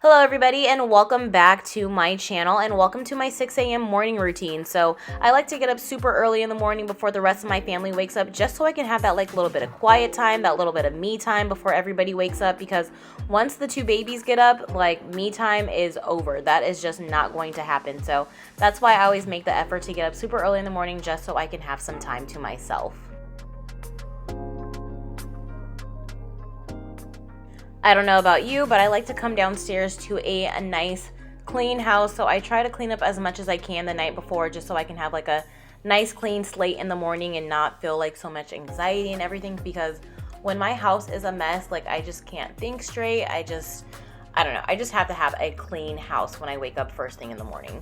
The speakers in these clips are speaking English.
Hello everybody and welcome back to my channel and welcome to my 6 a.m. morning routine. So I like to get up super early in the morning before the rest of my family wakes up just so I can have that little bit of quiet time, that little bit of me time before everybody wakes up, because once the two babies get up, me time is over. That is just not going to happen. So that's why I always make the effort to get up super early in the morning just so I can have some time to myself. I don't know about you, but I like to come downstairs to a nice clean house. So I try to clean up as much as I can the night before just so I can have a nice clean slate in the morning and not feel so much anxiety and everything, because when my house is a mess, I just can't think straight. I don't know. I just have to have a clean house when I wake up first thing in the morning.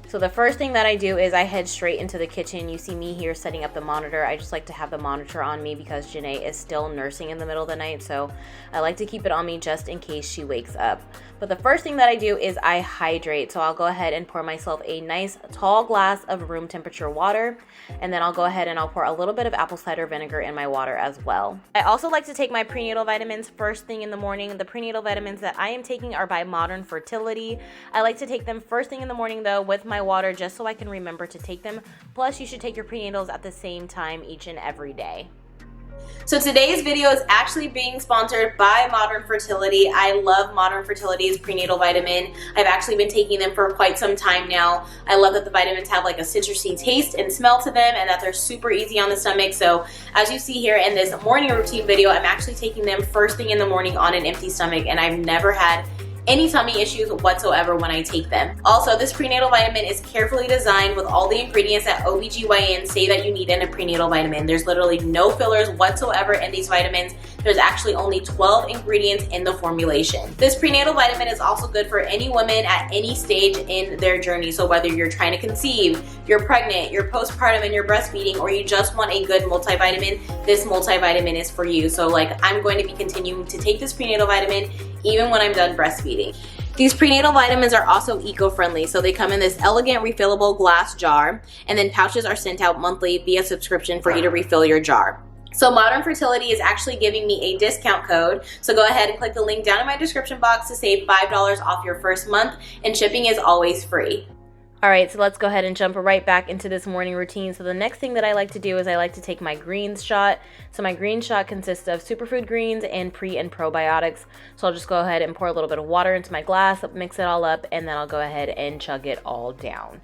So the first thing that I do is I head straight into the kitchen. You see me here setting up the monitor. I just like to have the monitor on me because Janae is still nursing in the middle of the night, so I like to keep it on me just in case she wakes up. But the first thing that I do is I hydrate. So I'll go ahead and pour myself a nice tall glass of room temperature water, and then I'll go ahead and I'll pour a little bit of apple cider vinegar in my water as well. I also like to take my prenatal vitamins first thing in the morning. The prenatal vitamins that I am taking are by Modern Fertility. I like to take them first thing in the morning though with my water just so I can remember to take them. Plus, you should take your prenatals at the same time each and every day. So today's video is actually being sponsored by Modern Fertility. I love Modern Fertility's prenatal vitamin. I've actually been taking them for quite some time now. I love that the vitamins have a citrusy taste and smell to them, and that they're super easy on the stomach. So as you see here in this morning routine video, I'm actually taking them first thing in the morning on an empty stomach, and I've never had any tummy issues whatsoever when I take them. Also, this prenatal vitamin is carefully designed with all the ingredients that OBGYNs say that you need in a prenatal vitamin. There's literally no fillers whatsoever in these vitamins. There's actually only 12 ingredients in the formulation. This prenatal vitamin is also good for any woman at any stage in their journey. So whether you're trying to conceive, you're pregnant, you're postpartum and you're breastfeeding, or you just want a good multivitamin, this multivitamin is for you. So I'm going to be continuing to take this prenatal vitamin even when I'm done breastfeeding. These prenatal vitamins are also eco-friendly, so they come in this elegant refillable glass jar, and then pouches are sent out monthly via subscription for you to refill your jar. So Modern Fertility is actually giving me a discount code, so go ahead and click the link down in my description box to save $5 off your first month, and shipping is always free. Alright, so let's go ahead and jump right back into this morning routine. So the next thing that I like to do is I like to take my greens shot. So my green shot consists of superfood greens and pre and probiotics. So I'll just go ahead and pour a little bit of water into my glass, mix it all up, and then I'll go ahead and chug it all down.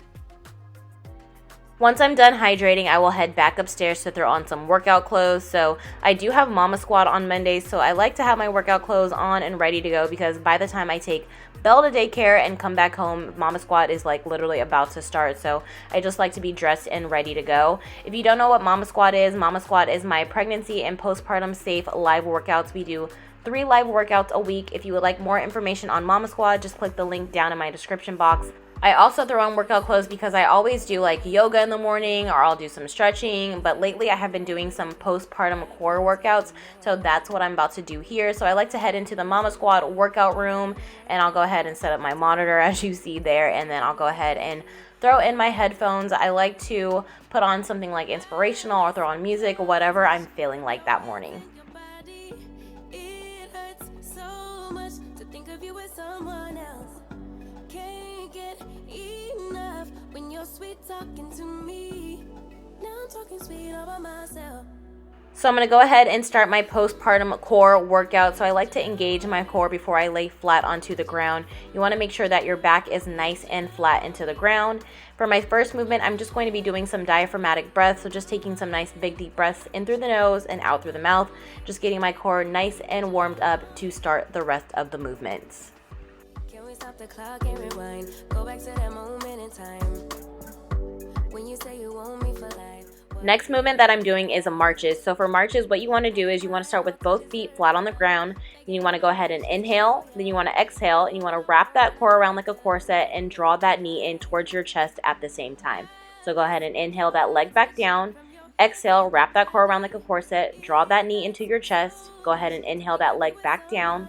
Once I'm done hydrating, I will head back upstairs to throw on some workout clothes. So I do have Mama Squad on Mondays, so I like to have my workout clothes on and ready to go, because by the time I take Belle to daycare and come back home, Mama Squad is literally about to start. So I just like to be dressed and ready to go. If you don't know what Mama Squad is my pregnancy and postpartum safe live workouts. We do 3 live workouts a week. If you would like more information on Mama Squad, just click the link down in my description box. I also throw on workout clothes because I always do yoga in the morning, or I'll do some stretching, but lately I have been doing some postpartum core workouts, so that's what I'm about to do here. So I like to head into the Mama Squad workout room, and I'll go ahead and set up my monitor as you see there, and then I'll go ahead and throw in my headphones. I like to put on something inspirational or throw on music, whatever I'm feeling like that morning. Sweet talking to me. Now I'm talking sweet about myself. So I'm going to go ahead and start my postpartum core workout. So I like to engage my core before I lay flat onto the ground. You want to make sure that your back is nice and flat into the ground. For my first movement, I'm just going to be doing some diaphragmatic breaths. So just taking some nice big deep breaths in through the nose and out through the mouth. Just getting my core nice and warmed up to start the rest of the movements. Can we stop the clock and rewind? Go back to that moment in time. When you say you want me for life. Next movement that I'm doing is marches. So for marches, what you want to do is you want to start with both feet flat on the ground. Then you want to go ahead and inhale. Then you want to exhale, and you want to wrap that core around like a corset and draw that knee in towards your chest at the same time. So go ahead and inhale that leg back down. Exhale, wrap that core around like a corset. Draw that knee into your chest. Go ahead and inhale that leg back down.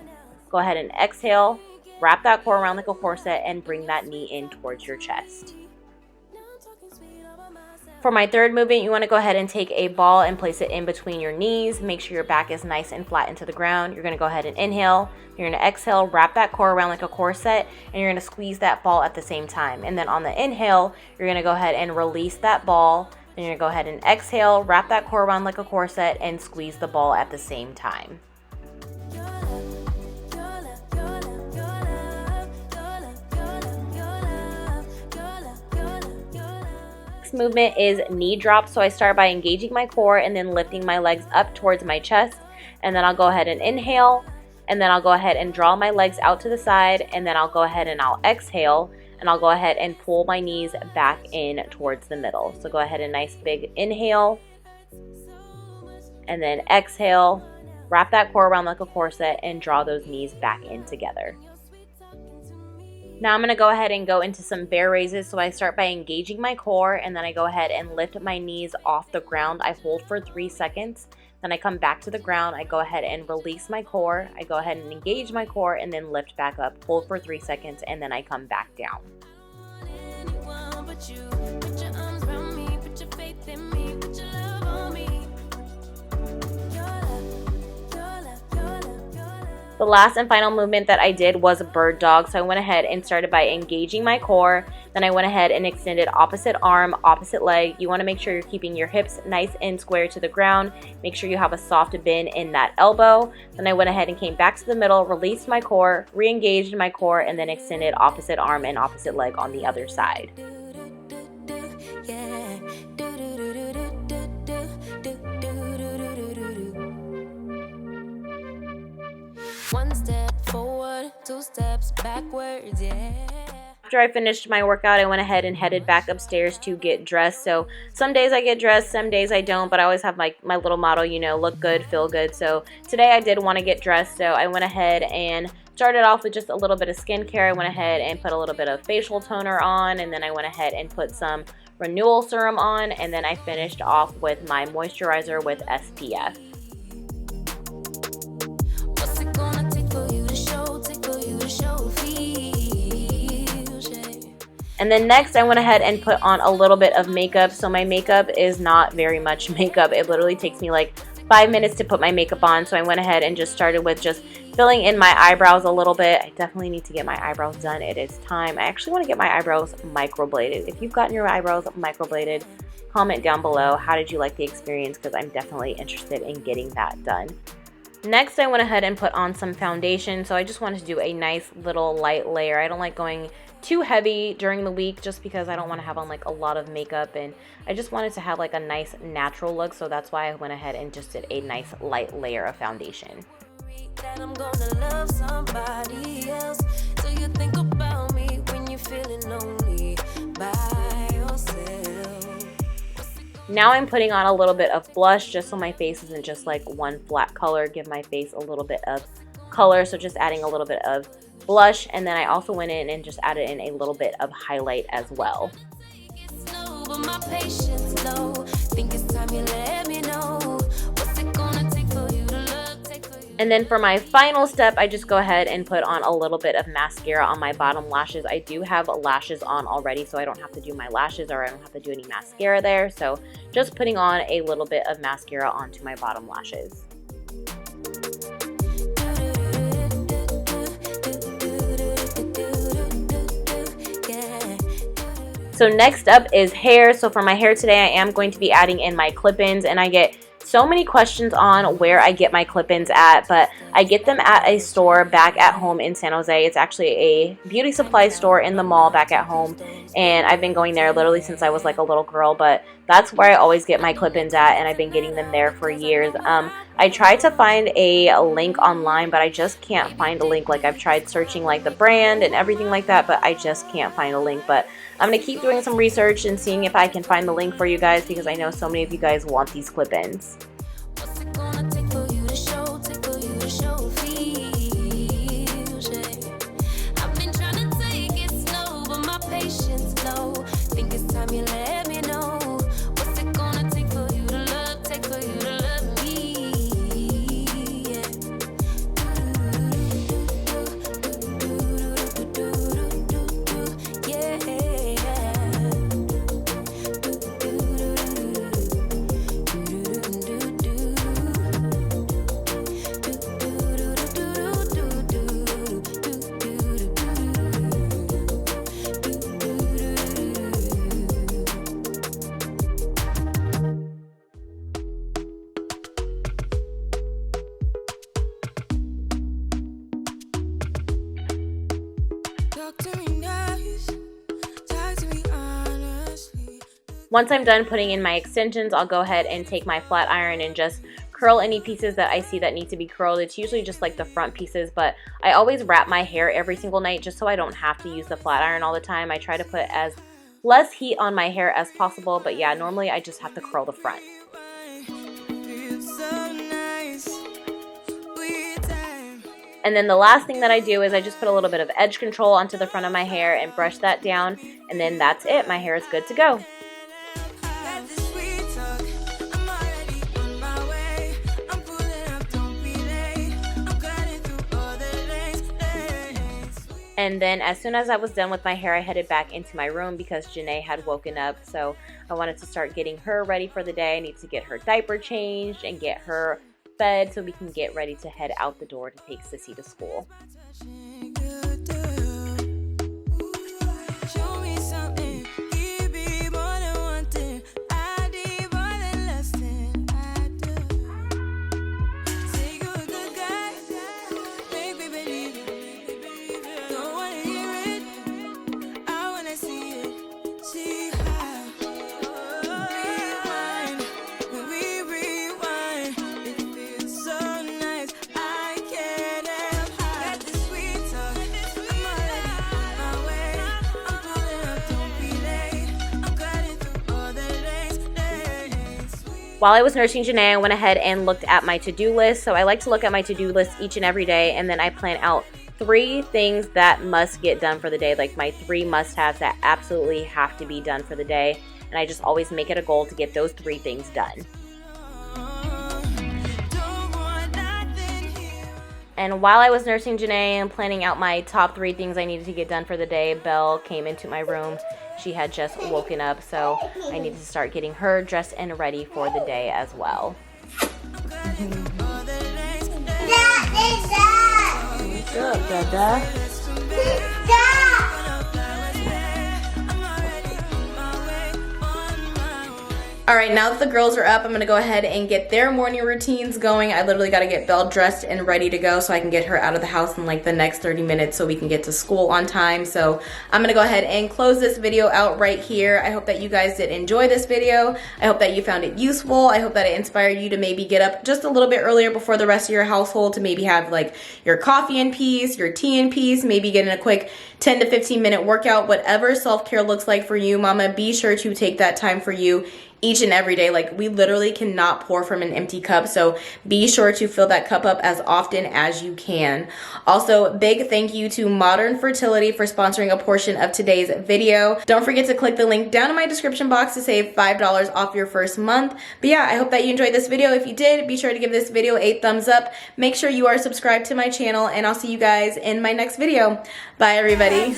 Go ahead and exhale, wrap that core around like a corset, and bring that knee in towards your chest. For my third movement, you want to go ahead and take a ball and place it in between your knees. Make sure your back is nice and flat into the ground. You're going to go ahead and inhale. You're going to exhale, wrap that core around like a corset, and you're going to squeeze that ball at the same time. And then on the inhale, you're going to go ahead and release that ball. Then you're going to go ahead and exhale, wrap that core around like a corset, and squeeze the ball at the same time. Movement is knee drop. So I start by engaging my core and then lifting my legs up towards my chest, and then I'll go ahead and inhale, and then I'll go ahead and draw my legs out to the side, and then I'll go ahead and I'll exhale, and I'll go ahead and pull my knees back in towards the middle. So go ahead and nice big inhale, and then exhale, wrap that core around like a corset, and draw those knees back in together. Now I'm going to go ahead and go into some bear raises. So I start by engaging my core, and then I go ahead and lift my knees off the ground. I hold for 3 seconds. Then I come back to the ground. I go ahead and release my core. I go ahead and engage my core and then lift back up. Hold for 3 seconds, and then I come back down. The last and final movement that I did was a bird dog. So I went ahead and started by engaging my core. Then I went ahead and extended opposite arm, opposite leg. You want to make sure you're keeping your hips nice and square to the ground. Make sure you have a soft bend in that elbow. Then I went ahead and came back to the middle, released my core, re-engaged my core, and then extended opposite arm and opposite leg on the other side. One step forward, 2 steps backwards, yeah. After I finished my workout, I went ahead and headed back upstairs to get dressed. So some days I get dressed, some days I don't, but I always have my little motto, you know, look good, feel good. So today I did want to get dressed, so I went ahead and started off with just a little bit of skincare. I went ahead and put a little bit of facial toner on, and then I went ahead and put some renewal serum on, and then I finished off with my moisturizer with SPF. And then next I went ahead and put on a little bit of makeup. So my makeup is not very much makeup. It literally takes me like 5 minutes to put my makeup on. So I went ahead and just started with just filling in my eyebrows a little bit. I definitely need to get my eyebrows done. It is time. I actually want to get my eyebrows microbladed. If you've gotten your eyebrows microbladed, comment down below. How did you like the experience? Because I'm definitely interested in getting that done. Next, I went ahead and put on some foundation. So I just wanted to do a nice little light layer. I don't like going too heavy during the week just because I don't want to have on like a lot of makeup, and I just wanted to have like a nice natural look. So that's why I went ahead and just did a nice light layer of foundation. I'm gonna love somebody else. So you think about me when you're feeling lonely by yourself. Now I'm putting on a little bit of blush just so my face isn't just like one flat color. Give my face a little bit of color, so just adding a little bit of blush, and then I also went in and just added in a little bit of highlight as well. And then for my final step, I just go ahead and put on a little bit of mascara on my bottom lashes. I do have lashes on already, so I don't have to do my lashes, or I don't have to do any mascara there. So just putting on a little bit of mascara onto my bottom lashes. So next up is hair. So for my hair today, I am going to be adding in my clip-ins, and I get so many questions on where I get my clip-ins at, but I get them at a store back at home in San Jose. It's actually a beauty supply store in the mall back at home, and I've been going there literally since I was like a little girl, but that's where I always get my clip-ins at, and I've been getting them there for years. I tried to find a link online, but I just can't find a link. Like, I've tried searching like the brand and everything like that, but I just can't find a link. But I'm going to keep doing some research and seeing if I can find the link for you guys, because I know so many of you guys want these clip-ins. Talk to me nice, talk to me honestly. Once I'm done putting in my extensions, I'll go ahead and take my flat iron and just curl any pieces that I see that need to be curled. It's usually just like the front pieces, but I always wrap my hair every single night just so I don't have to use the flat iron all the time. I try to put as less heat on my hair as possible, but yeah, normally I just have to curl the front. And then the last thing that I do is I just put a little bit of edge control onto the front of my hair and brush that down, and then that's it. My hair is good to go. And then as soon as I was done with my hair, I headed back into my room because Janae had woken up. So I wanted to start getting her ready for the day. I need to get her diaper changed and get her fed so we can get ready to head out the door to take Sissy to school. While I was nursing Janae, I went ahead and looked at my to-do list. So I like to look at my to-do list each and every day, and then I plan out 3 things that must get done for the day, like my 3 must-haves that absolutely have to be done for the day. And I just always make it a goal to get those 3 things done. And while I was nursing Janae and planning out my top 3 things I needed to get done for the day, Belle came into my room. She had just woken up, so I needed to start getting her dressed and ready for the day as well. What's up, Dada? All right, now that the girls are up, I'm gonna go ahead and get their morning routines going. I literally gotta get Belle dressed and ready to go so I can get her out of the house in like the next 30 minutes so we can get to school on time. So I'm gonna go ahead and close this video out right here. I hope that you guys did enjoy this video. I hope that you found it useful. I hope that it inspired you to maybe get up just a little bit earlier before the rest of your household to maybe have like your coffee in peace, your tea in peace, maybe get in a quick 10 to 15 minute workout. Whatever self-care looks like for you, mama, be sure to take that time for you each and every day. Like, we literally cannot pour from an empty cup, so be sure to fill that cup up as often as you can. Also, big thank you to Modern Fertility for sponsoring a portion of today's video. Don't forget to click the link down in my description box to save $5 off your first month. But yeah, I hope that you enjoyed this video. If you did, be sure to give this video a thumbs up. Make sure you are subscribed to my channel, and I'll see you guys in my next video. Bye, everybody.